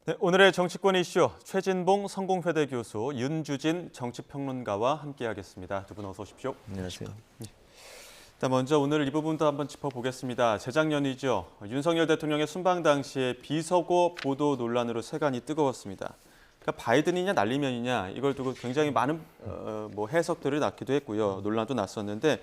네, 오늘의 정치권 이슈 최진봉 성공회대 교수, 윤주진 정치평론가와 함께하겠습니다. 두 분 어서 오십시오. 안녕하세요. 일단 먼저 오늘 이 부분도 한번 짚어보겠습니다. 재작년이죠. 윤석열 대통령의 순방 당시에 비서고 보도 논란으로 세간이 뜨거웠습니다. 그러니까 바이든이냐 날리면이냐 이걸 두고 굉장히 많은 해석들을 낳기도 했고요. 논란도 났었는데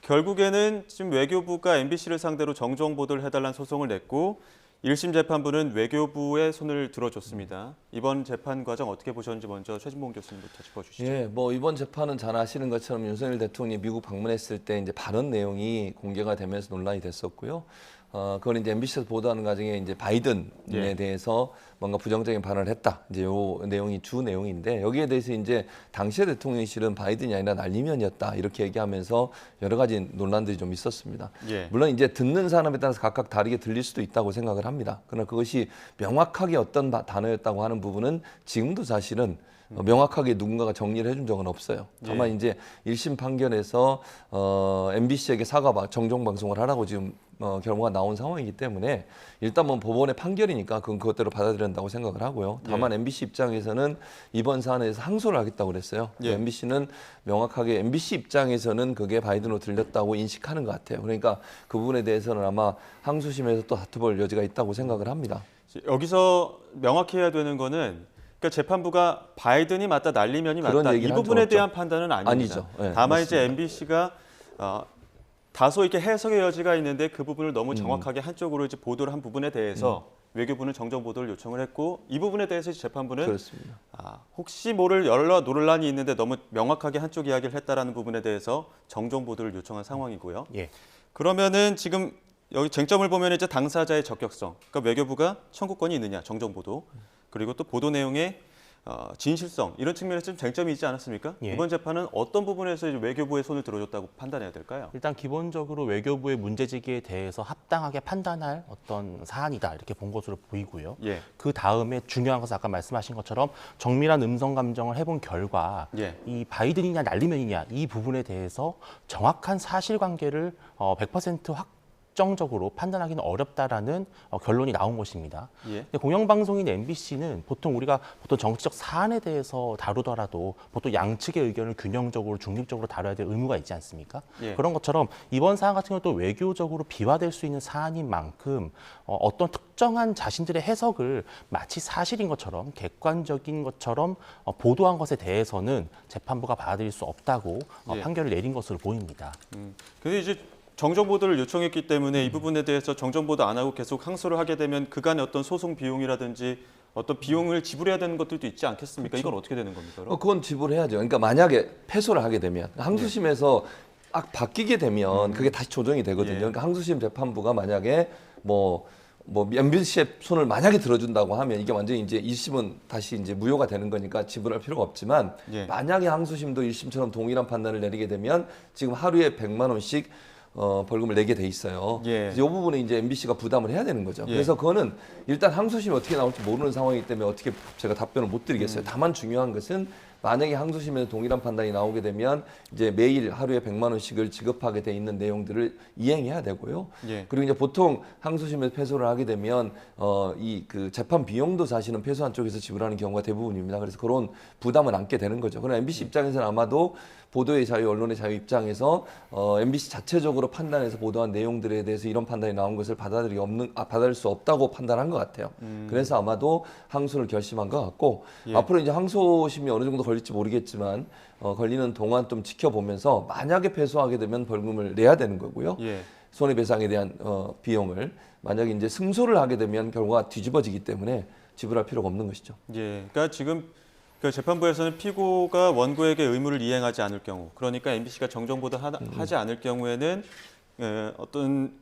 결국에는 지금 외교부가 MBC를 상대로 정정 보도를 해달라는 소송을 냈고 1심 재판부는 외교부의 손을 들어줬습니다. 이번 재판 과정 어떻게 보셨는지 먼저 최진봉 교수님부터 짚어주시죠. 예, 이번 재판은 잘 아시는 것처럼 윤석열 대통령이 미국 방문했을 때 이제 발언 내용이 공개가 되면서 논란이 됐었고요. 그걸 이제 MBC에서 보도하는 과정에 이제 바이든에 대해서 뭔가 부정적인 발언을 했다. 이제 요 내용이 주 내용인데 여기에 대해서 이제 당시의 대통령실은 바이든이 아니라 날리면이었다 이렇게 얘기하면서 여러 가지 논란들이 좀 있었습니다. 예. 물론 이제 듣는 사람에 따라서 각각 다르게 들릴 수도 있다고 생각을 합니다. 그러나 그것이 명확하게 어떤 단어였다고 하는 부분은 지금도 사실은 명확하게 누군가가 정리를 해준 적은 없어요. 다만 이제 1심 판결에서 MBC에게 정정 방송을 하라고 지금 결과가 나온 상황이기 때문에 일단 법원의 판결이니까 그것대로 받아들인다고 생각을 하고요. 다만 MBC 입장에서는 이번 사안에서 항소를 하겠다고 그랬어요. MBC는 명확하게 MBC 입장에서는 그게 바이든으로 들렸다고 인식하는 것 같아요. 그러니까 그 부분에 대해서는 아마 항소심에서 또 다투볼 여지가 있다고 생각을 합니다. 여기서 명확히 해야 되는 거는 그러니까 재판부가 바이든이 맞다 날리면이 맞다 이 부분에 대한 판단은 아닙니다. 아니죠. 네, 다만 맞습니다. 이제 MBC가 다소 이렇게 해석의 여지가 있는데 그 부분을 너무 정확하게 한쪽으로 이제 보도를 한 부분에 대해서 외교부는 정정 보도를 요청을 했고 이 부분에 대해서 재판부는 그렇습니다. 혹시 모를 여러 논란이 있는데 너무 명확하게 한쪽 이야기를 했다라는 부분에 대해서 정정 보도를 요청한 상황이고요. 예. 그러면은 지금 여기 쟁점을 보면 이제 당사자의 적격성, 그러니까 외교부가 청구권이 있느냐 정정 보도, 그리고 또 보도 내용의 진실성 이런 측면에서 좀 쟁점이 있지 않았습니까? 예. 이번 재판은 어떤 부분에서 이제 외교부의 손을 들어줬다고 판단해야 될까요? 일단 기본적으로 외교부의 문제제기에 대해서 합당하게 판단할 어떤 사안이다 이렇게 본 것으로 보이고요. 예. 그 다음에 중요한 것은 아까 말씀하신 것처럼 정밀한 음성 감정을 해본 결과 예. 이 바이든이냐 날리면이냐 이 부분에 대해서 정확한 사실관계를 100% 확정적으로 판단하기는 어렵다라는 결론이 나온 것입니다. 예. 근데 공영방송인 MBC는 보통 정치적 사안에 대해서 다루더라도 보통 양측의 의견을 균형적으로 중립적으로 다뤄야 될 의무가 있지 않습니까? 예. 그런 것처럼 이번 사안 같은 경우도 외교적으로 비화될 수 있는 사안인 만큼 어떤 특정한 자신들의 해석을 마치 사실인 것처럼 객관적인 것처럼 보도한 것에 대해서는 재판부가 받아들일 수 없다고 예. 판결을 내린 것으로 보입니다. 근데 이제 정정 보도를 요청했기 때문에 이 부분에 대해서 정정 보도 안 하고 계속 항소를 하게 되면 그간의 어떤 소송 비용이라든지 어떤 비용을 지불해야 되는 것들도 있지 않겠습니까? 이건 어떻게 되는 겁니까? 그럼? 그건 지불해야죠. 그러니까 만약에 패소를 하게 되면 항소심에서 바뀌게 되면 그게 다시 조정이 되거든요. 예. 그러니까 항소심 재판부가 만약에 MBC의 손을 만약에 들어준다고 하면 이게 완전히 이제 1심은 다시 이제 무효가 되는 거니까 지불할 필요가 없지만 예. 만약에 항소심도 1심처럼 동일한 판단을 내리게 되면 지금 하루에 100만 원씩 벌금을 내게 돼 있어요. 예. 이 부분에 이제 MBC가 부담을 해야 되는 거죠. 예. 그래서 그거는 일단 항소심이 어떻게 나올지 모르는 상황이기 때문에 어떻게 제가 답변을 못 드리겠어요. 다만 중요한 것은 만약에 항소심에서 동일한 판단이 나오게 되면 이제 매일 하루에 100만 원씩을 지급하게 돼 있는 내용들을 이행해야 되고요. 예. 그리고 이제 보통 항소심에서 패소를 하게 되면 그 재판 비용도 사실은 패소한 쪽에서 지불하는 경우가 대부분입니다. 그래서 그런 부담을 안게 되는 거죠. 그러나 MBC 입장에서는 아마도 보도의 자유, 언론의 자유 입장에서 MBC 자체적으로 판단해서 보도한 내용들에 대해서 이런 판단이 나온 것을 받아들일 수 없다고 판단한 것 같아요. 그래서 아마도 항소를 결심한 것 같고 예. 앞으로 이제 항소심이 어느 정도 걸릴지 모르겠지만 걸리는 동안 좀 지켜보면서 만약에 패소하게 되면 벌금을 내야 되는 거고요. 예. 손해배상에 대한 비용을 만약에 이제 승소를 하게 되면 결과가 뒤집어지기 때문에 지불할 필요가 없는 것이죠. 예. 그러니까 지금 그 재판부에서는 피고가 원고에게 의무를 이행하지 않을 경우, 그러니까 MBC가 정정 보도 하지 않을 경우에는 어떤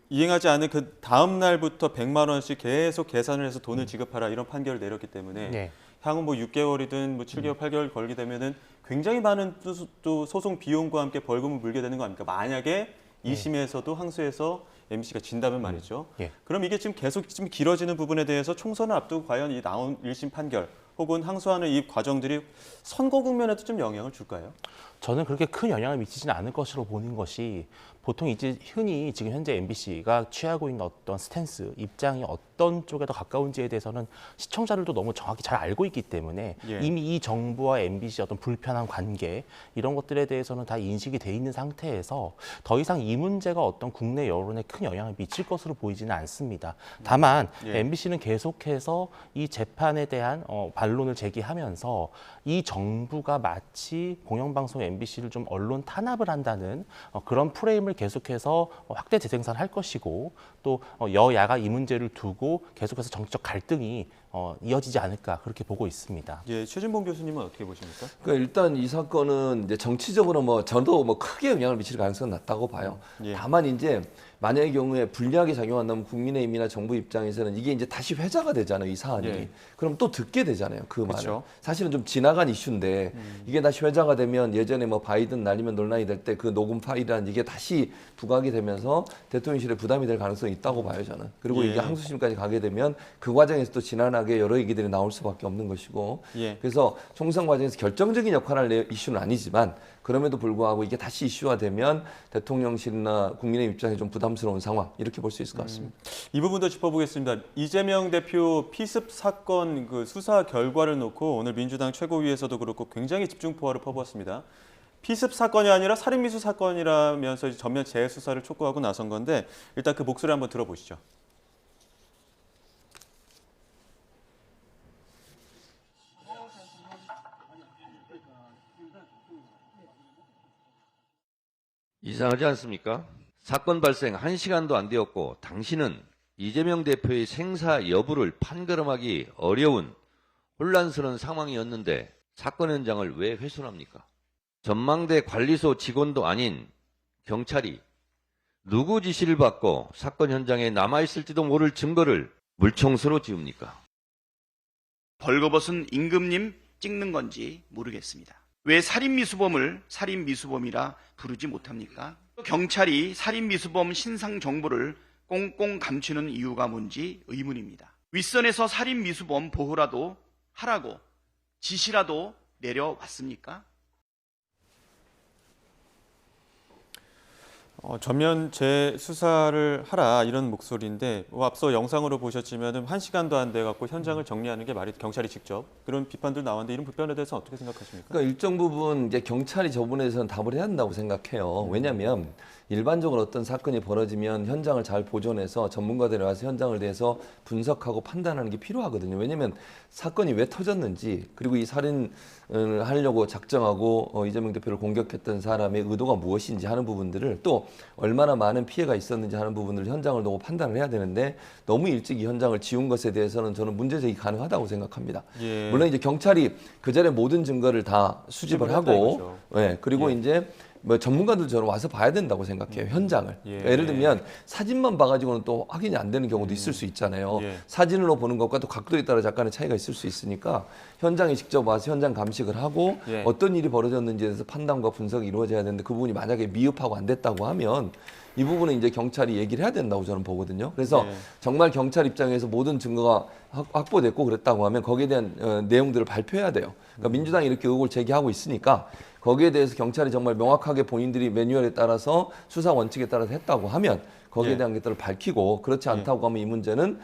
이행하지 않은 그 다음 날부터 100만 원씩 계속 계산을 해서 돈을 지급하라 이런 판결을 내렸기 때문에 네. 향후 6개월이든 7개월, 8개월 걸게 되면은 굉장히 많은 또 소송 비용과 함께 벌금을 물게 되는 거 아닙니까? 만약에 2심에서도 항소해서 MBC가 진다면 말이죠. 예. 그럼 이게 지금 계속 좀 길어지는 부분에 대해서 총선을 앞두고 과연 이 나온 1심 판결 혹은 항소하는 이 과정들이 선거 국면에도 좀 영향을 줄까요? 저는 그렇게 큰 영향을 미치지는 않을 것으로 보는 것이 보통 이제 흔히 지금 현재 MBC가 취하고 있는 어떤 스탠스, 입장이 어떤 쪽에 더 가까운지에 대해서는 시청자들도 너무 정확히 잘 알고 있기 때문에 예. 이미 이 정부와 MBC의 어떤 불편한 관계 이런 것들에 대해서는 다 인식이 돼 있는 상태에서 더 이상 이 문제가 어떤 국내 여론에 큰 영향을 미칠 것으로 보이지는 않습니다. 다만 예. MBC는 계속해서 이 재판에 대한 반론을 제기하면서 이 정부가 마치 공영방송 MBC를 좀 언론 탄압을 한다는 그런 프레임을 계속해서 확대 재생산할 것이고 또 여야가 이 문제를 두고 계속해서 정치적 갈등이 이어지지 않을까 그렇게 보고 있습니다. 예, 최진봉 교수님은 어떻게 보십니까? 그러니까 일단 이 사건은 이제 정치적으로 저도 크게 영향을 미칠 가능성은 낮다고 봐요. 예. 다만 이제 만약의 경우에 불리하게 작용한다면 국민의힘이나 정부 입장에서는 이게 이제 다시 회자가 되잖아요, 이 사안이. 예. 그럼 또 듣게 되잖아요, 그 말을. 그쵸. 사실은 좀 지나간 이슈인데 이게 다시 회자가 되면 예전에 바이든 날리면 논란이 될 때 그 녹음 파일이라는 이게 다시 부각이 되면서 대통령실에 부담이 될 가능성이 있다고 봐요, 저는. 그리고 예. 이게 항소심까지 가게 되면 그 과정에서 또 지난하게 여러 얘기들이 나올 수밖에 없는 것이고. 예. 그래서 총선 과정에서 결정적인 역할을 할 이슈는 아니지만 그럼에도 불구하고 이게 다시 이슈화 되면 대통령실이나 국민의 입장에 좀 부담스러운 상황 이렇게 볼 수 있을 것 같습니다. 이 부분도 짚어보겠습니다. 이재명 대표 피습 사건 그 수사 결과를 놓고 오늘 민주당 최고위에서도 그렇고 굉장히 집중포화를 퍼부었습니다. 피습 사건이 아니라 살인미수 사건이라면서 이제 전면 재수사를 촉구하고 나선 건데 일단 그 목소리 한번 들어보시죠. 이상하지 않습니까? 사건 발생 1시간도 안 되었고 당신은 이재명 대표의 생사 여부를 판가름하기 어려운 혼란스러운 상황이었는데 사건 현장을 왜 훼손합니까? 전망대 관리소 직원도 아닌 경찰이 누구 지시를 받고 사건 현장에 남아있을지도 모를 증거를 물총수로 지웁니까? 벌거벗은 임금님 찍는 건지 모르겠습니다. 왜 살인미수범을 살인미수범이라 부르지 못합니까? 경찰이 살인미수범 신상 정보를 꽁꽁 감추는 이유가 뭔지 의문입니다. 윗선에서 살인미수범 보호라도 하라고 지시라도 내려왔습니까? 전면 재수사를 하라 이런 목소리인데 앞서 영상으로 보셨지만 1시간도 안 돼 갖고 현장을 정리하는 게 말이 경찰이 직접 그런 비판들 나왔는데 이런 불편에 대해서 어떻게 생각하십니까? 그러니까 일정 부분 이제 경찰이 저 부분에 대해서는 답을 해야 한다고 생각해요. 왜냐하면 일반적으로 어떤 사건이 벌어지면 현장을 잘 보존해서 전문가들이 와서 현장을 대해서 분석하고 판단하는 게 필요하거든요. 왜냐하면 사건이 왜 터졌는지 그리고 이 살인을 하려고 작정하고 이재명 대표를 공격했던 사람의 의도가 무엇인지 하는 부분들을 또 얼마나 많은 피해가 있었는지 하는 부분들을 현장을 두고 판단을 해야 되는데 너무 일찍 이 현장을 지운 것에 대해서는 저는 문제제기 가능하다고 생각합니다. 예. 물론 이제 경찰이 그 자리에 모든 증거를 다 수집을 하고 이거죠. 네, 그리고 예. 이제 전문가들 저는 와서 봐야 된다고 생각해요. 현장을. 예. 그러니까 예를 들면 사진만 봐가지고는 또 확인이 안 되는 경우도 있을 수 있잖아요. 예. 사진으로 보는 것과 또 각도에 따라 약간의 차이가 있을 수 있으니까 현장에 직접 와서 현장 감식을 하고 예. 어떤 일이 벌어졌는지에 대해서 판단과 분석이 이루어져야 되는데 그 부분이 만약에 미흡하고 안 됐다고 하면 이 부분은 이제 경찰이 얘기를 해야 된다고 저는 보거든요. 그래서 예. 정말 경찰 입장에서 모든 증거가 확보됐고 그랬다고 하면 거기에 대한 내용들을 발표해야 돼요. 그러니까 민주당이 이렇게 의혹을 제기하고 있으니까 거기에 대해서 경찰이 정말 명확하게 본인들이 매뉴얼에 따라서 수사 원칙에 따라서 했다고 하면 거기에 예. 대한 것들을 밝히고 그렇지 않다고 하면 이 문제는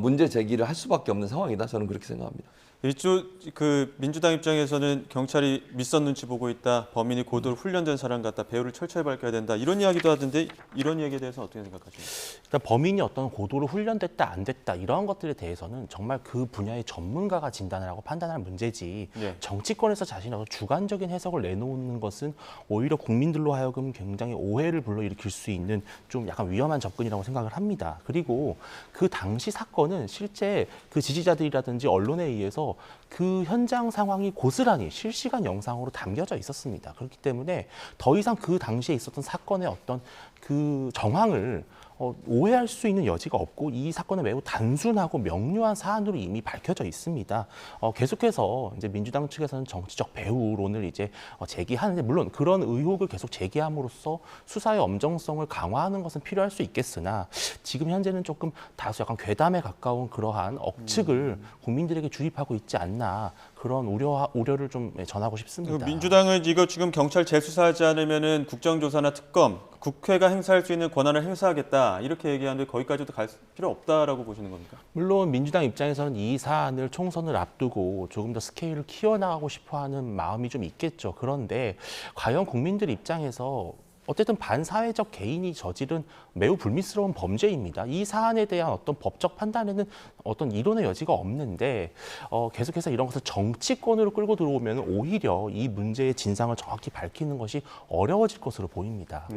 문제 제기를 할 수밖에 없는 상황이다. 저는 그렇게 생각합니다. 이쪽 그 민주당 입장에서는 경찰이 밑선 눈치 보고 있다. 범인이 고도로 훈련된 사람 같다. 배우를 철저히 밝혀야 된다. 이런 이야기도 하던데 이런 이야기에 대해서는 어떻게 생각하십니까? 일단 범인이 어떤 고도로 훈련됐다 안 됐다 이러한 것들에 대해서는 정말 그 분야의 전문가가 진단을 하고 판단할 문제지 예. 정치권에서 자신의 주관적인 해석을 내놓는 것은 오히려 국민들로 하여금 굉장히 오해를 불러일으킬 수 있는 좀 약간 위험한 접근이라고 생각을 합니다. 그리고 그 당시 사건은 실제 그 지지자들이라든지 언론에 의해서 그 현장 상황이 고스란히 실시간 영상으로 담겨져 있었습니다. 그렇기 때문에 더 이상 그 당시에 있었던 사건의 어떤 그 정황을 오해할 수 있는 여지가 없고 이 사건은 매우 단순하고 명료한 사안으로 이미 밝혀져 있습니다. 계속해서 이제 민주당 측에서는 정치적 배후론을 이제 제기하는데 물론 그런 의혹을 계속 제기함으로써 수사의 엄정성을 강화하는 것은 필요할 수 있겠으나 지금 현재는 조금 다소 약간 괴담에 가까운 그러한 억측을 국민들에게 주입하고 있지 않나 그런 우려를 좀 전하고 싶습니다. 민주당은 이거 지금 경찰 재수사하지 않으면은 국정조사나 특검, 국회가 행사할 수 있는 권한을 행사하겠다 이렇게 얘기하는데 거기까지도 갈 필요 없다라고 보시는 겁니까? 물론 민주당 입장에서는 이 사안을 총선을 앞두고 조금 더 스케일을 키워나가고 싶어하는 마음이 좀 있겠죠. 그런데 과연 국민들 입장에서 어쨌든 반사회적 개인이 저지른 매우 불미스러운 범죄입니다. 이 사안에 대한 어떤 법적 판단에는 어떤 이론의 여지가 없는데 계속해서 이런 것을 정치권으로 끌고 들어오면 오히려 이 문제의 진상을 정확히 밝히는 것이 어려워질 것으로 보입니다.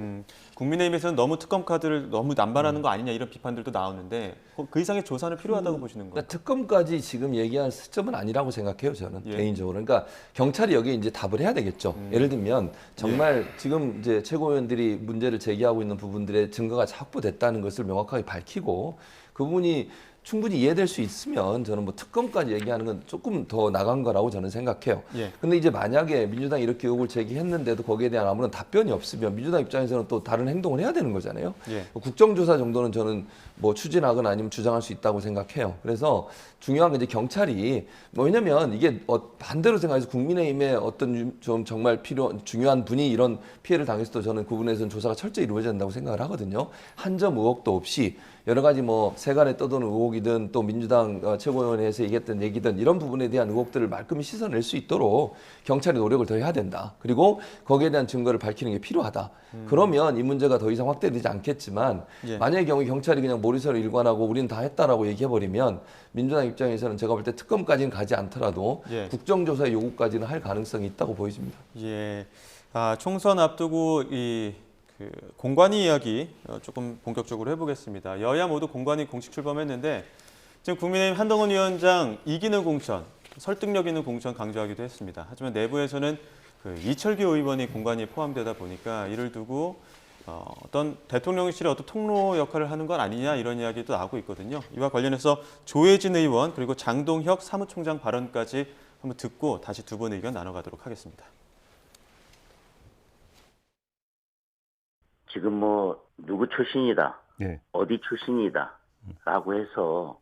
국민의힘에서는 너무 특검 카드를 너무 남발하는 거 아니냐 이런 비판들도 나오는데 그 이상의 조사는 필요하다고 보시는 거예요? 그러니까 특검까지 지금 얘기할 시점은 아니라고 생각해요, 저는 예. 개인적으로. 그러니까 경찰이 여기에 이제 답을 해야 되겠죠. 예를 들면 정말 지금 이제 최고위원들이 문제를 제기하고 있는 부분들의 증거가 확보됐다는 것을 명확하게 밝히고 그 부분이 충분히 이해될 수 있으면 저는 뭐 특검까지 얘기하는 건 조금 더 나간 거라고 저는 생각해요. 예. 근데 이제 만약에 민주당이 이렇게 의혹을 제기했는데도 거기에 대한 아무런 답변이 없으면 민주당 입장에서는 또 다른 행동을 해야 되는 거잖아요. 예. 국정조사 정도는 저는 뭐 추진하거나 아니면 주장할 수 있다고 생각해요. 그래서 중요한 건 이제 경찰이 왜냐면 이게 반대로 생각해서 국민의힘의 어떤 좀 정말 중요한 분이 이런 피해를 당했어도 저는 그 부분에서는 조사가 철저히 이루어져야 된다고 생각을 하거든요. 한 점 의혹도 없이 여러 가지 뭐 세간에 떠도는 의혹이든 또 민주당 최고위원회에서 얘기했던 얘기든 이런 부분에 대한 의혹들을 말끔히 씻어낼 수 있도록 경찰이 노력을 더 해야 된다. 그리고 거기에 대한 증거를 밝히는 게 필요하다. 그러면 이 문제가 더 이상 확대되지 않겠지만 예. 만약의 경우에 경찰이 그냥 모리서로 일관하고 우리는 다 했다라고 얘기해버리면 민주당 입장에서는 제가 볼 때 특검까지는 가지 않더라도 예. 국정조사의 요구까지는 할 가능성이 있다고 보여집니다. 예. 총선 앞두고 그 공관위 이야기 조금 본격적으로 해보겠습니다. 여야 모두 공관위 공식 출범했는데 지금 국민의힘 한동훈 위원장 이기는 공천, 설득력 있는 공천 강조하기도 했습니다. 하지만 내부에서는 그 이철규 의원이 공관위에 포함되다 보니까 이를 두고 어떤 대통령실의 어떤 통로 역할을 하는 건 아니냐 이런 이야기도 나오고 있거든요. 이와 관련해서 조혜진 의원 그리고 장동혁 사무총장 발언까지 한번 듣고 다시 두 분 의견 나눠가도록 하겠습니다. 지금 뭐 누구 출신이다, 네. 어디 출신이다라고 해서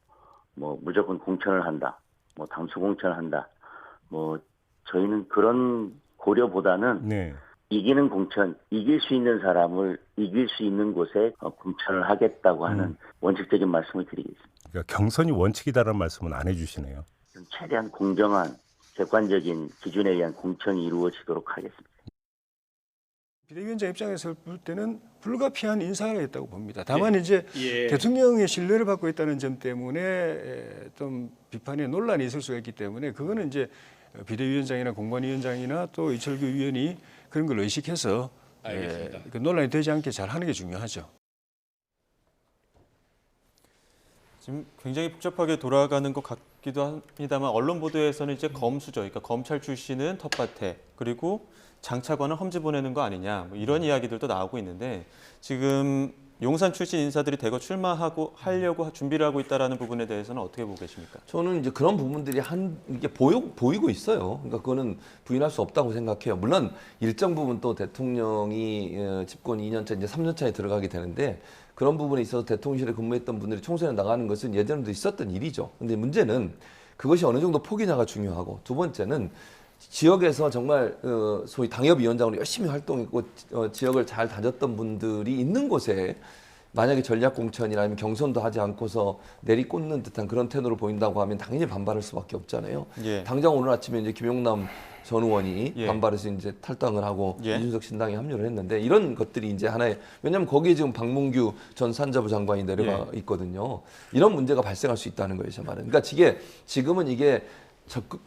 뭐 무조건 공천을 한다, 뭐 당수 공천을 한다, 뭐 저희는 그런 고려보다는 네. 이기는 공천, 이길 수 있는 사람을 이길 수 있는 곳에 공천을 하겠다고 하는 원칙적인 말씀을 드리겠습니다. 그러니까 경선이 원칙이다라는 말씀은 안 해주시네요. 최대한 공정한 객관적인 기준에 의한 공천이 이루어지도록 하겠습니다. 비대위원장 입장에서 볼 때는 불가피한 인사를 했다고 봅니다. 다만 이제 대통령의 신뢰를 받고 있다는 점 때문에 좀 비판의 논란이 있을 수가 있기 때문에 그거는 이제 비대위원장이나 공관위원장이나 또 이철규 위원이 그런 걸 의식해서 그 논란이 되지 않게 잘 하는 게 중요하죠. 지금 굉장히 복잡하게 돌아가는 것 같기도 합니다만 언론 보도에서는 이제 검수죠. 그러니까 검찰 출신은 텃밭에 그리고 장차관은 험지 보내는 거 아니냐 뭐 이런 이야기들도 나오고 있는데 지금 용산 출신 인사들이 대거 하려고 준비를 하고 있다라는 부분에 대해서는 어떻게 보고 계십니까? 저는 이제 그런 부분들이 이게 보이고 있어요. 그러니까 그거는 부인할 수 없다고 생각해요. 물론 일정 부분 또 대통령이 집권 2년차 이제 3년차에 들어가게 되는데 그런 부분에 있어서 대통령실에 근무했던 분들이 총선에 나가는 것은 예전에도 있었던 일이죠. 근데 문제는 그것이 어느 정도 폭이냐가 중요하고 두 번째는 지역에서 정말 소위 당협위원장으로 열심히 활동했고 지역을 잘 다녔던 분들이 있는 곳에 만약에 전략공천이나 아니면 경선도 하지 않고서 내리꽂는 듯한 그런 태도를 보인다고 하면 당연히 반발할 수밖에 없잖아요. 예. 당장 오늘 아침에 이제 김용남 전 의원이 예. 반발해서 이제 탈당을 하고 예. 이준석 신당에 합류를 했는데 이런 것들이 이제 하나의 왜냐하면 거기에 지금 박문규 전 산자부 장관이 내려가 있거든요. 이런 문제가 발생할 수 있다는 거예요, 제 말은. 그러니까 지금은 이게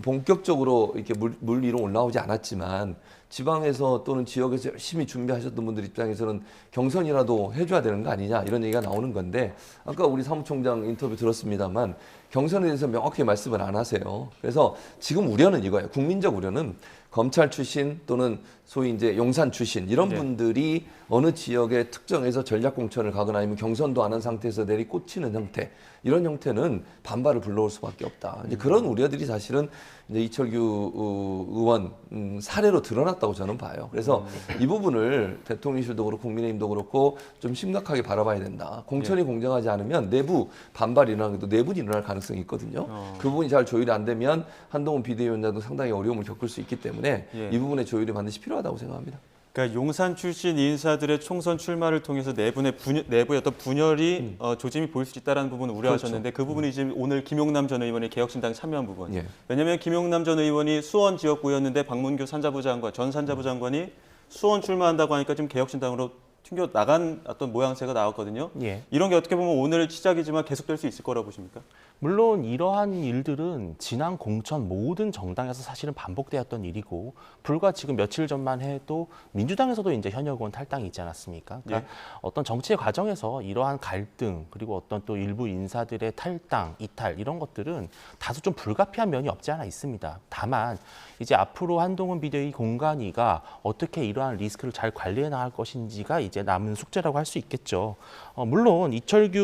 본격적으로 이렇게 물 위로 올라오지 않았지만 지방에서 또는 지역에서 열심히 준비하셨던 분들 입장에서는 경선이라도 해줘야 되는 거 아니냐 이런 얘기가 나오는 건데 아까 우리 사무총장 인터뷰 들었습니다만 경선에 대해서 명확히 말씀을 안 하세요. 그래서 지금 우려는 이거예요. 국민적 우려는 검찰 출신 또는 소위 이제 용산 출신 이런 네. 분들이 어느 지역에 특정해서 전략 공천을 가거나 아니면 경선도 안 한 상태에서 내리꽂히는 형태 이런 형태는 반발을 불러올 수밖에 없다. 이제 그런 우려들이 사실은 이제 이철규 의원 사례로 드러났다고 저는 봐요. 그래서 이 부분을 대통령실도 그렇고 국민의힘도 그렇고 좀 심각하게 바라봐야 된다. 공천이 공정하지 않으면 내부 반발이 일어나는 것도 내분이 일어날 가능성이 있거든요. 그 부분이 잘 조율이 안 되면 한동훈 비대위원장도 상당히 어려움을 겪을 수 있기 때문에 예. 이 부분의 조율이 반드시 필요하다고 생각합니다. 그러니까 용산 출신 인사들의 총선 출마를 통해서 내부의 어떤 분열이 조짐이 보일 수 있다는 부분을 우려하셨는데 그 부분이 지금 오늘 김용남 전 의원이 개혁신당 참여한 부분. 예. 왜냐하면 김용남 전 의원이 수원 지역구였는데 박문규 산자부 장관, 전 산자부 장관이 수원 출마한다고 하니까 지금 개혁신당으로 튕겨 나간 어떤 모양새가 나왔거든요. 예. 이런 게 어떻게 보면 오늘 시작이지만 계속될 수 있을 거라고 보십니까? 물론 이러한 일들은 지난 공천 모든 정당에서 사실은 반복되었던 일이고 불과 지금 며칠 전만 해도 민주당에서도 이제 현역 의원 탈당이 있지 않았습니까? 그러니까 어떤 정치의 과정에서 이러한 갈등 그리고 어떤 또 일부 인사들의 탈당, 이탈 이런 것들은 다소 좀 불가피한 면이 없지 않아 있습니다. 다만 이제 앞으로 한동훈 비대위 공관위가 어떻게 이러한 리스크를 잘 관리해 나갈 것인지가 이제 남은 숙제라고 할 수 있겠죠. 물론 이철규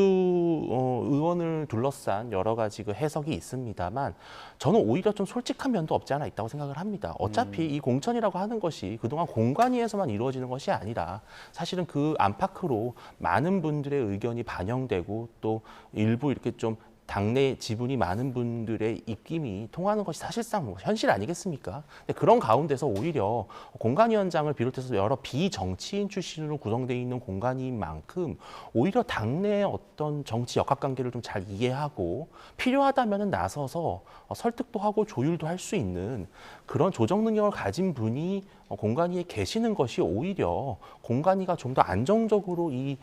의원을 둘러싼 여러 가지 그 해석이 있습니다만 저는 오히려 좀 솔직한 면도 없지 않아 있다고 생각을 합니다. 어차피 이 공천이라고 하는 것이 그동안 공관위에서만 이루어지는 것이 아니라 사실은 그 안팎으로 많은 분들의 의견이 반영되고 또 일부 이렇게 좀 당내 지분이 많은 분들의 입김이 통하는 것이 사실상 뭐 현실 아니겠습니까? 근데 그런 가운데서 오히려 공관위원장을 비롯해서 여러 비정치인 출신으로 구성되어 있는 공관위인 만큼 오히려 당내의 어떤 정치 역학관계를 좀 잘 이해하고 필요하다면 나서서 설득도 하고 조율도 할 수 있는 그런 조정 능력을 가진 분이 공관위에 계시는 것이 오히려 공관위가 좀 더 안정적으로 이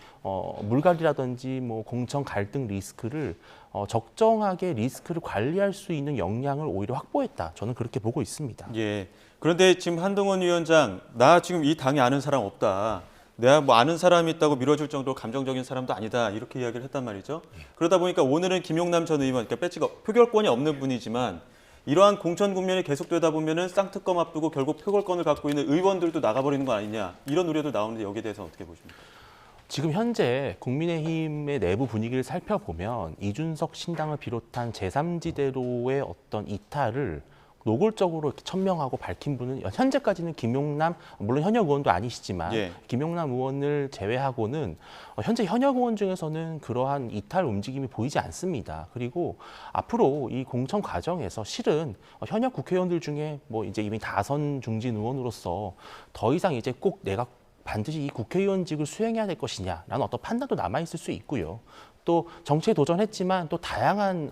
물갈이라든지 뭐 공천 갈등 리스크를 적정하게 리스크를 관리할 수 있는 역량을 오히려 확보했다. 저는 그렇게 보고 있습니다. 예. 그런데 지금 한동훈 위원장, 나 지금 이 당에 아는 사람 없다. 내가 뭐 아는 사람이 있다고 밀어줄 정도로 감정적인 사람도 아니다. 이렇게 이야기를 했단 말이죠. 그러다 보니까 오늘은 김용남 전 의원, 그러니까 배지가 표결권이 없는 분이지만 이러한 공천 국면이 계속되다 보면은 쌍특검 앞두고 결국 표결권을 갖고 있는 의원들도 나가버리는 거 아니냐. 이런 우려도 나오는데 여기에 대해서 어떻게 보십니까? 지금 현재 국민의힘의 내부 분위기를 살펴보면 이준석 신당을 비롯한 제3지대로의 어떤 이탈을 노골적으로 이렇게 천명하고 밝힌 분은 현재까지는 김용남, 물론 현역 의원도 아니시지만 예. 김용남 의원을 제외하고는 현재 현역 의원 중에서는 그러한 이탈 움직임이 보이지 않습니다. 그리고 앞으로 이 공천 과정에서 실은 현역 국회의원들 중에 뭐 이제 이미 다선 중진 의원으로서 더 이상 이제 꼭 내가 반드시 이 국회의원직을 수행해야 될 것이냐라는 어떤 판단도 남아있을 수 있고요. 또 정치에 도전했지만 또 다양한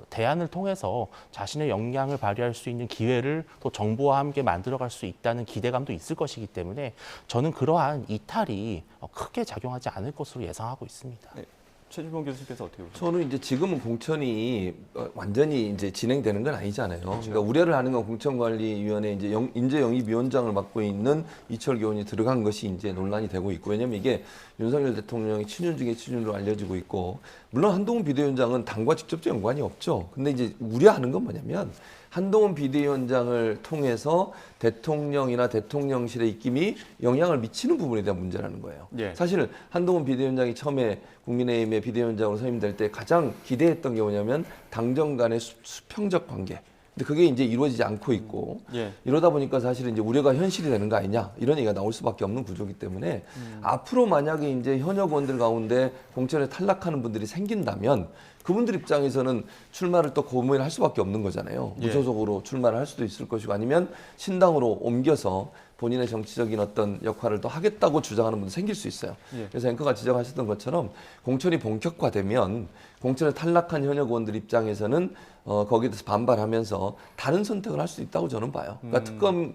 대안을 통해서 자신의 역량을 발휘할 수 있는 기회를 또 정부와 함께 만들어갈 수 있다는 기대감도 있을 것이기 때문에 저는 그러한 이탈이 크게 작용하지 않을 것으로 예상하고 있습니다. 네. 최준봉 교수님께서 어떻게 보십니까? 저는 이제 지금은 공천이 완전히 이제 진행되는 건 아니잖아요. 그러니까 우려를 하는 건 공천관리위원회 이제 인재영입위원장을 맡고 있는 이철규 의원이 들어간 것이 이제 논란이 되고 있고, 왜냐하면 이게 윤석열 대통령의 친윤 중에 친윤으로 알려지고 있고, 물론 한동훈 비대위원장은 당과 직접적 연관이 없죠. 근데 이제 우려하는 건 뭐냐면 한동훈 비대위원장을 통해서 대통령이나 대통령실의 입김이 영향을 미치는 부분에 대한 문제라는 거예요. 예. 사실 한동훈 비대위원장이 처음에 국민의힘의 비대위원장으로 선임될 때 가장 기대했던 게 뭐냐면 당정 간의 수평적 관계. 근데 그게 이제 이루어지지 않고 있고, 예. 이러다 보니까 사실은 이제 우려가 현실이 되는 거 아니냐 이런 얘기가 나올 수밖에 없는 구조이기 때문에 앞으로 만약에 이제 현역 의원들 가운데 공천에 탈락하는 분들이 생긴다면 그분들 입장에서는 출마를 또 고민할 수밖에 없는 거잖아요. 예. 무소속으로 출마를 할 수도 있을 것이고, 아니면 신당으로 옮겨서 본인의 정치적인 어떤 역할을 또 하겠다고 주장하는 분도 생길 수 있어요. 예. 그래서 앵커가 지적하셨던 것처럼 공천이 본격화되면 공천에 탈락한 현역 의원들 입장에서는 거기에 대해서 반발하면서 다른 선택을 할 수 있다고 저는 봐요. 그러니까 특검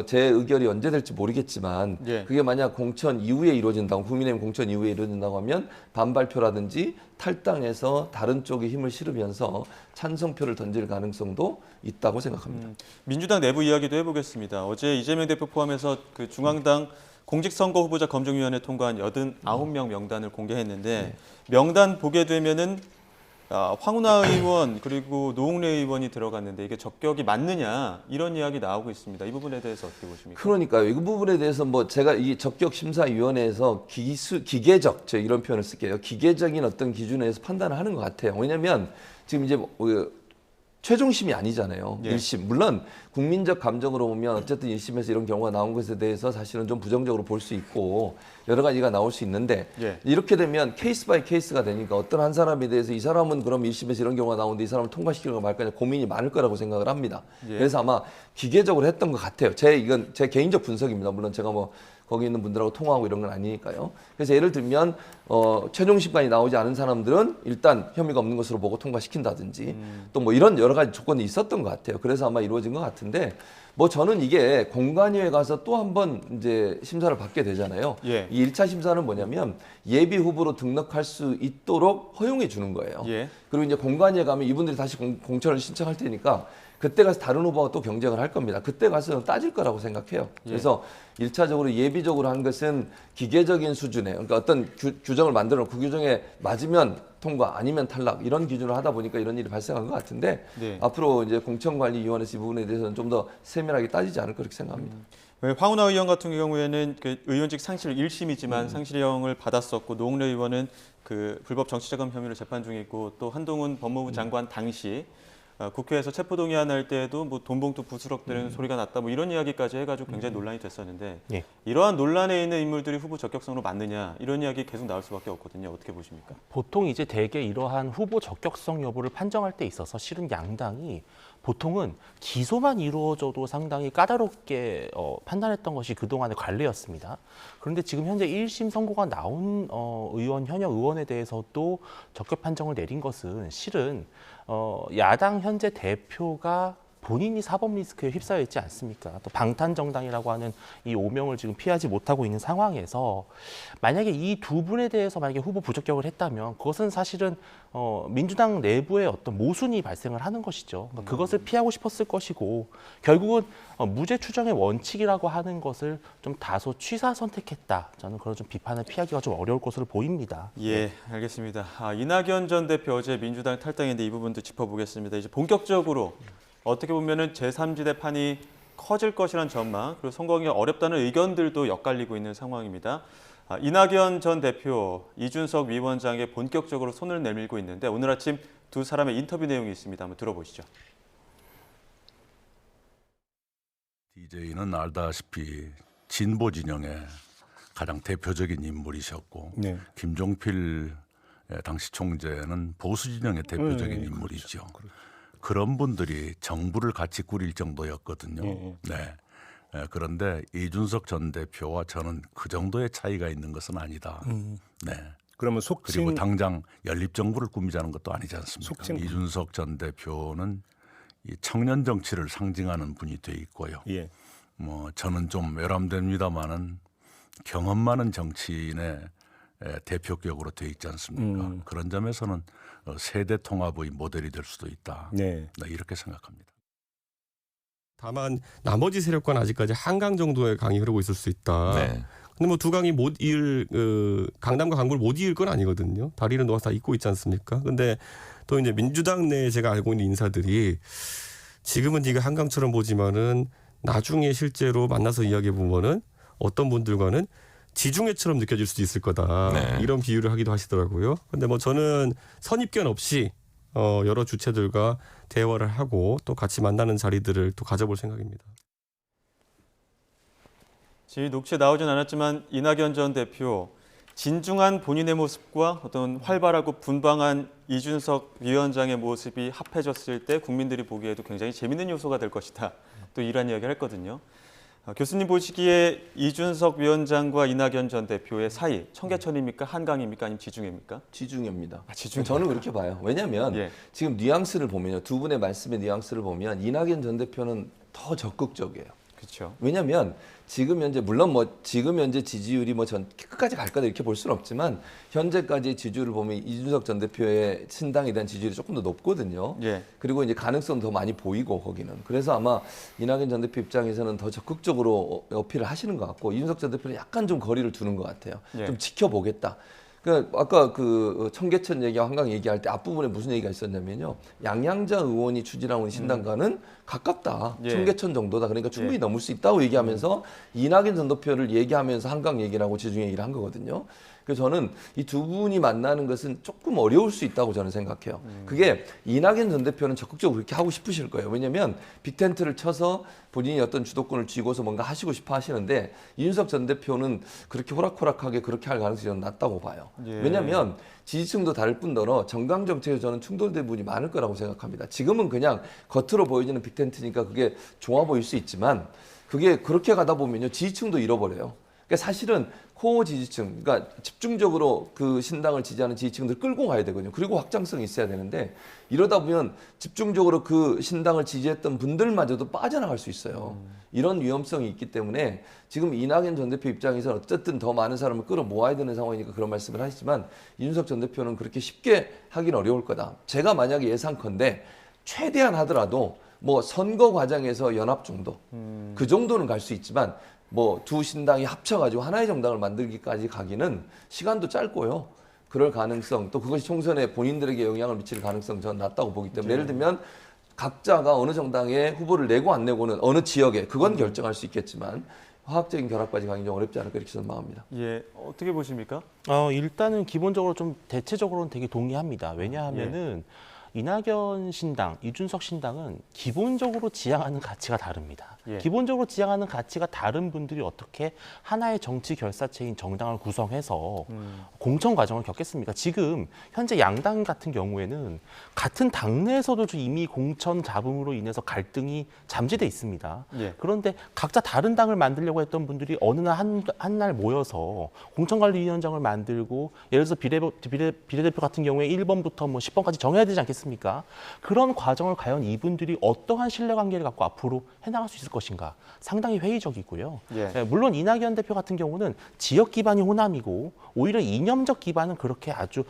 제 의결이 언제 될지 모르겠지만 예. 그게 만약 공천 이후에 이루어진다고, 국민의힘 공천 이후에 이루어진다고 하면 반발표라든지 탈당해서 다른 쪽에 힘을 실으면서 찬성표를 던질 가능성도 있다고 생각합니다. 민주당 내부 이야기도 해보겠습니다. 어제 이재명 대표 포함해서 그 중앙당 공직선거 후보자 검증위원회 통과한 89명 명단을 공개했는데 명단 보게 되면은 황운하 의원 그리고 노웅래 의원이 들어갔는데 이게 적격이 맞느냐 이런 이야기 나오고 있습니다. 이 부분에 대해서 어떻게 보십니까? 그러니까요. 이 부분에 대해서 뭐 제가 이 적격심사위원회에서 기계적, 저 이런 표현을 쓸게요. 기계적인 어떤 기준에서 판단을 하는 것 같아요. 왜냐하면 지금 이제 최종심이 아니잖아요. 예. 1심. 물론 국민적 감정으로 보면 어쨌든 1심에서 이런 경우가 나온 것에 대해서 사실은 좀 부정적으로 볼 수 있고 여러 가지가 나올 수 있는데 예. 이렇게 되면 케이스 바이 케이스가 되니까 어떤 한 사람에 대해서 이 사람은 그럼 1심에서 이런 경우가 나오는데 이 사람을 통과시키려고 말 거냐 고민이 많을 거라고 생각을 합니다. 예. 그래서 아마 기계적으로 했던 것 같아요. 이건 제 개인적 분석입니다. 물론 제가 뭐 거기 있는 분들하고 통화하고 이런 건 아니니까요. 그래서 예를 들면 최종 심판이 나오지 않은 사람들은 일단 혐의가 없는 것으로 보고 통과시킨다든지 또 뭐 이런 여러 가지 조건이 있었던 것 같아요. 그래서 아마 이루어진 것 같은데 뭐 저는 이게 공관위에 가서 또 한 번 이제 심사를 받게 되잖아요. 예. 이 1차 심사는 뭐냐면 예비 후보로 등록할 수 있도록 허용해 주는 거예요. 예. 그리고 이제 공관위에 가면 이분들이 다시 공천을 신청할 테니까 그때 가서 다른 후보가 또 경쟁을 할 겁니다. 그때 가서 따질 거라고 생각해요. 그래서 1차적으로 예비적으로 한 것은 기계적인 수준의 그러니까 어떤 규정을 만들어 놓고 그 규정에 맞으면 통과 아니면 탈락 이런 기준을 하다 보니까 이런 일이 발생한 것 같은데 네. 앞으로 이제 공천관리위원회에서 이 부분에 대해서는 좀 더 세밀하게 따지지 않을까 그렇게 생각합니다. 황운하 의원 같은 경우에는 그 의원직 상실 1심이지만 상실형을 받았었고 노웅래 의원은 그 불법 정치자금 혐의로 재판 중이고 또 한동훈 법무부 장관 당시 국회에서 체포동의안 때에도 뭐 돈봉투 부스럭대는 소리가 났다 뭐 이런 이야기까지 해가지고 굉장히 논란이 됐었는데 예. 이러한 논란에 있는 인물들이 후보 적격성으로 맞느냐 이런 이야기 계속 나올 수밖에 없거든요. 어떻게 보십니까? 보통 이제 대개 이러한 후보 적격성 여부를 판정할 때 있어서 실은 양당이 보통은 기소만 이루어져도 상당히 까다롭게 판단했던 것이 그동안의 관례였습니다. 그런데 지금 현재 1심 선고가 나온 현역 의원에 대해서도 적격 판정을 내린 것은 실은 야당 현재 대표가 본인이 사법 리스크에 휩싸여 있지 않습니까? 또 방탄정당이라고 하는 이 오명을 지금 피하지 못하고 있는 상황에서 만약에 이 두 분에 대해서 만약에 후보 부적격을 했다면 그것은 사실은 민주당 내부에 어떤 모순이 발생을 하는 것이죠. 그러니까 그것을 피하고 싶었을 것이고 결국은 무죄 추정의 원칙이라고 하는 것을 좀 다소 취사 선택했다. 저는 그런 좀 비판을 피하기가 좀 어려울 것으로 보입니다. 예, 알겠습니다. 이낙연 전 대표 어제 민주당 탈당인데 이 부분도 짚어보겠습니다. 이제 본격적으로 어떻게 보면은 제3지대 판이 커질 것이란 전망, 그리고 선거하기 어렵다는 의견들도 엇갈리고 있는 상황입니다. 이낙연 전 대표, 이준석 위원장에 본격적으로 손을 내밀고 있는데 오늘 아침 두 사람의 인터뷰 내용이 있습니다. 한번 들어보시죠. DJ는 알다시피 진보 진영의 가장 대표적인 인물이셨고 네. 김종필 당시 총재는 보수 진영의 대표적인 네, 인물이죠. 그렇죠. 그런 분들이 정부를 같이 꾸릴 정도였거든요. 네. 네. 그런데 이준석 전 대표와 저는 그 정도의 차이가 있는 것은 아니다. 네. 그러면 그리고 당장 연립 정부를 꾸미자는 것도 아니지 않습니까? 속칭- 이준석 전 대표는 이 청년 정치를 상징하는 분이 돼 있고요. 예. 뭐 저는 좀 외람됩니다만은 경험 많은 정치인의 대표격으로 돼 있지 않습니까? 그런 점에서는 세대 통합의 모델이 될 수도 있다. 네. 네, 이렇게 생각합니다. 다만 나머지 세력과는 아직까지 한강 정도의 강이 흐르고 있을 수 있다. 네. 근데 뭐 두 강이 못 이을 강남과 강북을 못 이을 건 아니거든요. 다리는 놓아서 다 잇고 있지 않습니까? 근데 또 이제 민주당 내에 제가 알고 있는 인사들이 지금은 네가 한강처럼 보지만은 나중에 실제로 만나서 이야기해 보면은 어떤 분들과는 지중해처럼 느껴질 수도 있을 거다. 네. 이런 비유를 하기도 하시더라고요. 근데 뭐 저는 선입견 없이 여러 주체들과 대화를 하고 또 같이 만나는 자리들을 또 가져볼 생각입니다. 지금 녹취에 나오진 않았지만 이낙연 전 대표 진중한 본인의 모습과 어떤 활발하고 분방한 이준석 위원장의 모습이 합해졌을 때 국민들이 보기에도 굉장히 재밌는 요소가 될 것이다. 또 이런 이야기를 했거든요. 교수님 보시기에 이준석 위원장과 이낙연 전 대표의 사이 청계천입니까? 한강입니까? 아니면 지중해입니까? 지중해입니다. 지중해. 저는 그렇게 봐요. 왜냐하면 예. 지금 뉘앙스를 보면요. 두 분의 말씀의 뉘앙스를 보면 이낙연 전 대표는 더 적극적이에요. 그렇죠. 왜냐하면 지금 현재 물론 뭐 지금 현재 지지율이 뭐 전 끝까지 갈 거다 이렇게 볼 수는 없지만 현재까지의 지지율을 보면 이준석 전 대표의 신당에 대한 지지율이 조금 더 높거든요. 예. 그리고 이제 가능성도 더 많이 보이고 거기는 그래서 아마 이낙연 전 대표 입장에서는 더 적극적으로 어필을 하시는 것 같고 이준석 전 대표는 약간 좀 거리를 두는 것 같아요. 예. 좀 지켜보겠다. 그러니까 아까 그 청계천 얘기와 한강 얘기할 때 앞부분에 무슨 얘기가 있었냐면요. 양양자 의원이 추진하고 있는 신당과는 가깝다. 예. 청계천 정도다. 그러니까 충분히 예. 넘을 수 있다고 얘기하면서 이낙연 전 대표를 얘기하면서 한강 얘기를 하고 지중 얘기를 한 거거든요. 그래서 저는 이 두 분이 만나는 것은 조금 어려울 수 있다고 저는 생각해요. 그게 이낙연 전 대표는 적극적으로 그렇게 하고 싶으실 거예요. 왜냐하면 빅텐트를 쳐서 본인이 어떤 주도권을 쥐고서 뭔가 하시고 싶어 하시는데 이준석 전 대표는 그렇게 호락호락하게 그렇게 할 가능성이 저는 낮다고 봐요. 예. 왜냐하면 지지층도 다를 뿐더러 정강 정책에서 저는 충돌된 부분이 많을 거라고 생각합니다. 지금은 그냥 겉으로 보여지는 빅텐트니까 그게 좋아 보일 수 있지만 그게 그렇게 가다 보면요 지지층도 잃어버려요. 그러니까 사실은 코어 지지층, 그러니까 집중적으로 그 신당을 지지하는 지지층들 끌고 가야 되거든요. 그리고 확장성이 있어야 되는데 이러다 보면 집중적으로 그 신당을 지지했던 분들마저도 빠져나갈 수 있어요. 이런 위험성이 있기 때문에 지금 이낙연 전 대표 입장에서는 어쨌든 더 많은 사람을 끌어모아야 되는 상황이니까 그런 말씀을 하시지만 이준석 전 대표는 그렇게 쉽게 하긴 어려울 거다. 제가 만약에 예상컨대 최대한 하더라도 뭐 선거 과정에서 연합 정도 그 정도는 갈 수 있지만 뭐 두 신당이 합쳐가지고 하나의 정당을 만들기까지 가기는 시간도 짧고요. 그럴 가능성 또 그것이 총선에 본인들에게 영향을 미칠 가능성 저는 낮다고 보기 때문에 예를 들면 각자가 어느 정당에 후보를 내고 안 내고는 어느 지역에 그건 결정할 수 있겠지만 화학적인 결합까지 가기 좀 어렵지 않을까 이렇게 전망합니다. 예, 어떻게 보십니까? 일단은 기본적으로 좀 대체적으로는 되게 동의합니다. 왜냐하면은 이낙연 신당, 이준석 신당은 기본적으로 지향하는 가치가 다릅니다. 예. 기본적으로 지향하는 가치가 다른 분들이 어떻게 하나의 정치 결사체인 정당을 구성해서 공천 과정을 겪겠습니까? 지금 현재 양당 같은 경우에는 같은 당내에서도 이미 공천 잡음으로 인해서 갈등이 잠재돼 있습니다. 예. 그런데 각자 다른 당을 만들려고 했던 분들이 어느 날 한 날 모여서 공천관리위원장을 만들고 예를 들어서 비례대표 같은 경우에 1번부터 뭐 10번까지 정해야 되지 않겠습니까? 그런 과정을 과연 이분들이 어떠한 신뢰관계를 갖고 앞으로 해나갈 수 있을 것인가 상당히 회의적이고요. 예. 물론 이낙연 대표 같은 경우는 지역 기반이 호남이고 오히려 이념적 기반은 그렇게 아주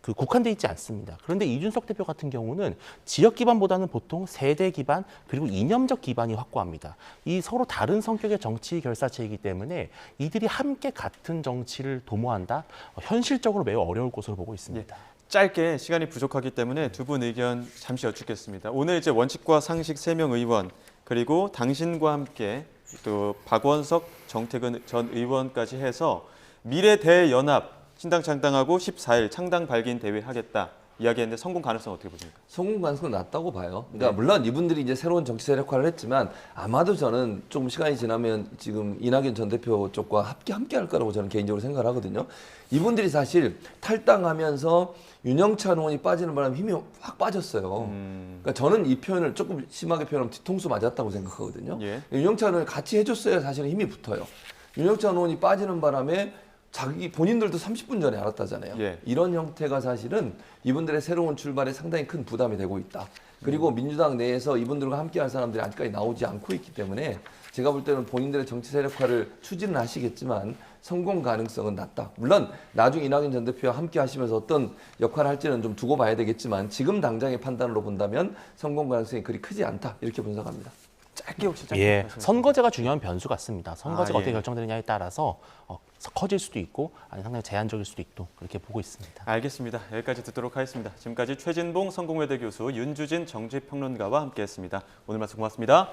국한돼 있지 않습니다. 그런데 이준석 대표 같은 경우는 지역 기반보다는 보통 세대 기반 그리고 이념적 기반이 확고합니다. 이 서로 다른 성격의 정치 결사체이기 때문에 이들이 함께 같은 정치를 도모한다? 현실적으로 매우 어려울 것으로 보고 있습니다. 짧게 시간이 부족하기 때문에 두 분 의견 잠시 여쭙겠습니다. 오늘 이제 원칙과 상식 3명 의원 그리고 당신과 함께 또 박원석, 정태근 전 의원까지 해서 미래대연합 신당 창당하고 14일 창당 발기인 대회 하겠다 이야기했는데 성공 가능성 어떻게 보십니까? 성공 가능성은 낮다고 봐요. 그러니까 물론 이분들이 이제 새로운 정치 세력화를 했지만 아마도 저는 조금 시간이 지나면 지금 이낙연 전 대표 쪽과 함께 할 거라고 저는 개인적으로 생각을 하거든요. 이분들이 사실 탈당하면서 윤영찬 의원이 빠지는 바람에 힘이 확 빠졌어요. 그러니까 저는 이 표현을 조금 심하게 표현하면 뒤통수 맞았다고 생각하거든요. 예. 윤영찬 의원이 같이 해줬어야 사실은 힘이 붙어요. 윤영찬 의원이 빠지는 바람에 자기 본인들도 30분 전에 알았다잖아요. 예. 이런 형태가 사실은 이분들의 새로운 출발에 상당히 큰 부담이 되고 있다. 그리고 민주당 내에서 이분들과 함께할 사람들이 아직까지 나오지 않고 있기 때문에 제가 볼 때는 본인들의 정치 세력화를 추진은 하시겠지만 성공 가능성은 낮다. 물론 나중에 이낙연 전 대표와 함께 하시면서 어떤 역할을 할지는 좀 두고 봐야 되겠지만 지금 당장의 판단으로 본다면 성공 가능성이 그리 크지 않다. 이렇게 분석합니다. 짧게 혹시 선거제가 중요한 변수 같습니다. 선거제가 예. 어떻게 결정되느냐에 따라서 커질 수도 있고 아니 상당히 제한적일 수도 있고 그렇게 보고 있습니다. 알겠습니다. 여기까지 듣도록 하겠습니다. 지금까지 최진봉 성공회대 교수, 윤주진 정치평론가와 함께했습니다. 오늘 말씀 고맙습니다.